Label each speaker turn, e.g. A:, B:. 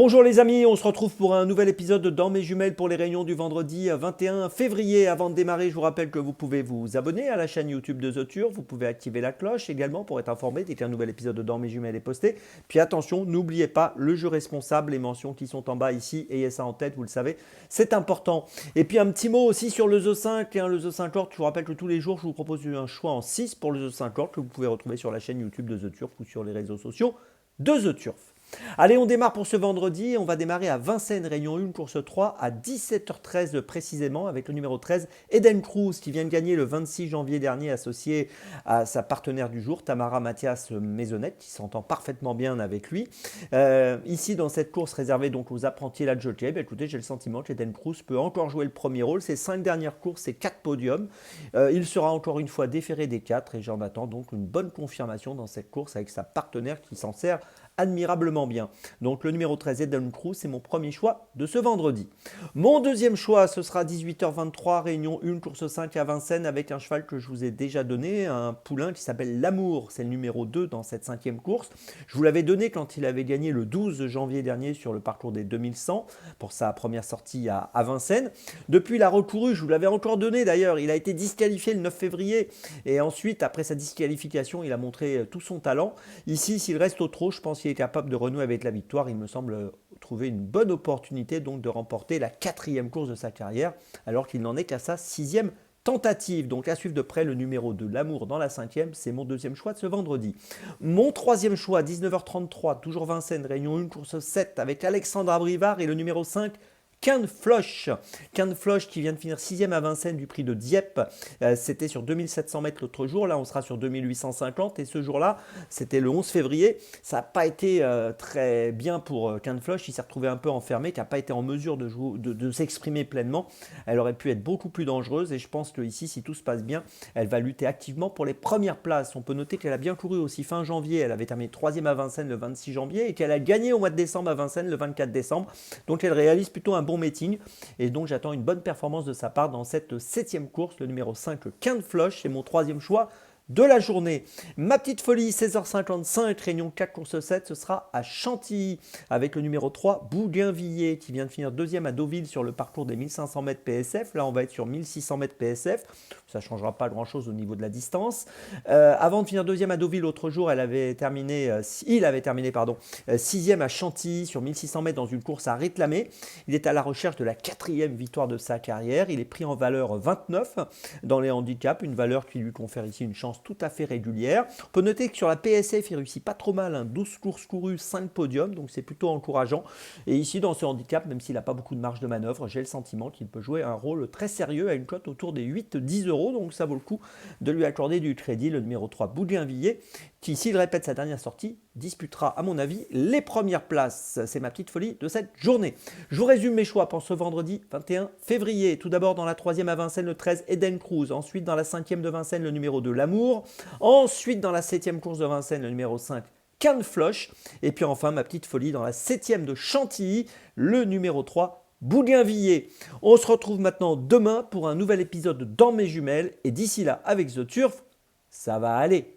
A: Bonjour les amis, on se retrouve pour un nouvel épisode dans mes jumelles pour les réunions du vendredi 21 février. Avant de démarrer, je vous rappelle que vous pouvez vous abonner à la chaîne YouTube de The Turf, vous pouvez activer la cloche également pour être informé dès qu'un nouvel épisode de Dans mes jumelles est posté. Puis attention, n'oubliez pas le jeu responsable, les mentions qui sont en bas ici, ayez ça en tête, vous le savez, c'est important. Et puis un petit mot aussi sur le The 5, le The 5 Lord, je vous rappelle que tous les jours, je vous propose un choix en 6 pour le The 5 Lord que vous pouvez retrouver sur la chaîne YouTube de The Turf ou sur les réseaux sociaux de The Turf. Allez, on démarre pour ce vendredi. On va démarrer à Vincennes, Réunion 1, course 3, à 17h13 précisément, avec le numéro 13, Eden Cruz, qui vient de gagner le 26 janvier dernier, associé à sa partenaire du jour, Tamara Mathias Maisonnette, qui s'entend parfaitement bien avec lui. Ici, dans cette course réservée donc aux apprentis et la jockey, écoutez, j'ai le sentiment que Eden Cruz peut encore jouer le premier rôle. Ses 5 dernières courses, c'est 4 podiums. Il sera encore une fois déféré des 4 et j'en attends donc une bonne confirmation dans cette course avec sa partenaire qui s'en sert admirablement bien. Donc le numéro 13, Eden Cruz, c'est mon premier choix de ce vendredi. Mon deuxième choix, ce sera 18h23, Réunion 1, course 5 à Vincennes, avec un cheval que je vous ai déjà donné, un poulain qui s'appelle L'Amour. C'est le numéro 2 dans cette 5e course. Je vous l'avais donné quand il avait gagné le 12 janvier dernier sur le parcours des 2100 pour sa première sortie à Vincennes. Depuis, il a recouru, je vous l'avais encore donné d'ailleurs. Il a été disqualifié le 9 février et ensuite, après sa disqualification, il a montré tout son talent. Ici, s'il reste au trot, je pense qu'il est capable de renouer avec la victoire. Il me semble trouver une bonne opportunité donc de remporter la 4e course de sa carrière alors qu'il n'en est qu'à sa 6e tentative. Donc à suivre de près le numéro 2, L'Amour dans la 5e, c'est mon deuxième choix de ce vendredi. Mon troisième choix, 19h33, toujours Vincennes, Réunion 1, course 7 avec Alexandre Abrivard et le numéro 5, Can Floch qui vient de finir 6e à Vincennes du prix de Dieppe. C'était sur 2700 mètres l'autre jour. Là, on sera sur 2850. Et ce jour-là, c'était le 11 février. Ça n'a pas été très bien pour Can Floch. Il s'est retrouvé un peu enfermé, qui n'a pas été en mesure de s'exprimer pleinement. Elle aurait pu être beaucoup plus dangereuse. Et je pense qu'ici, si tout se passe bien, elle va lutter activement pour les premières places. On peut noter qu'elle a bien couru aussi fin janvier. Elle avait terminé 3e à Vincennes le 26 janvier et qu'elle a gagné au mois de décembre à Vincennes le 24 décembre. Donc, elle réalise plutôt un bon meeting et donc j'attends une bonne performance de sa part dans cette 7e course, le numéro 5, Can Floch, c'est mon troisième choix de la journée. Ma petite folie, 16h55, Réunion 4, course 7, ce sera à Chantilly avec le numéro 3, Bougainvilliers, qui vient de finir 2e à Deauville sur le parcours des 1500 mètres PSF. Là, on va être sur 1600 mètres PSF. Ça ne changera pas grand-chose au niveau de la distance. Avant de finir 2e à Deauville l'autre jour, il avait terminé 6e à Chantilly sur 1600 mètres dans une course à réclamer. Il est à la recherche de la 4e victoire de sa carrière. Il est pris en valeur 29 dans les handicaps, une valeur qui lui confère ici une chance tout à fait régulière. On peut noter que sur la PSF, il réussit pas trop mal, 12 courses courues, 5 podiums, donc c'est plutôt encourageant. Et ici, dans ce handicap, même s'il n'a pas beaucoup de marge de manœuvre, j'ai le sentiment qu'il peut jouer un rôle très sérieux à une cote autour des 8-10 euros, donc ça vaut le coup de lui accorder du crédit. Le numéro 3, Bougainvilliers, qui, s'il répète sa dernière sortie, disputera, à mon avis, les premières places. C'est ma petite folie de cette journée. Je vous résume mes choix pour ce vendredi 21 février. Tout d'abord, dans la 3e à Vincennes, le 13, Eden Cruz. Ensuite, dans la 5e de Vincennes, le numéro 2, L'Amour. Ensuite, dans la 7e course de Vincennes, le numéro 5, Can Floch. Et puis enfin, ma petite folie dans la 7e de Chantilly, le numéro 3, Bougainvilliers. On se retrouve maintenant demain pour un nouvel épisode dans mes jumelles. Et d'ici là, avec The Turf, ça va aller.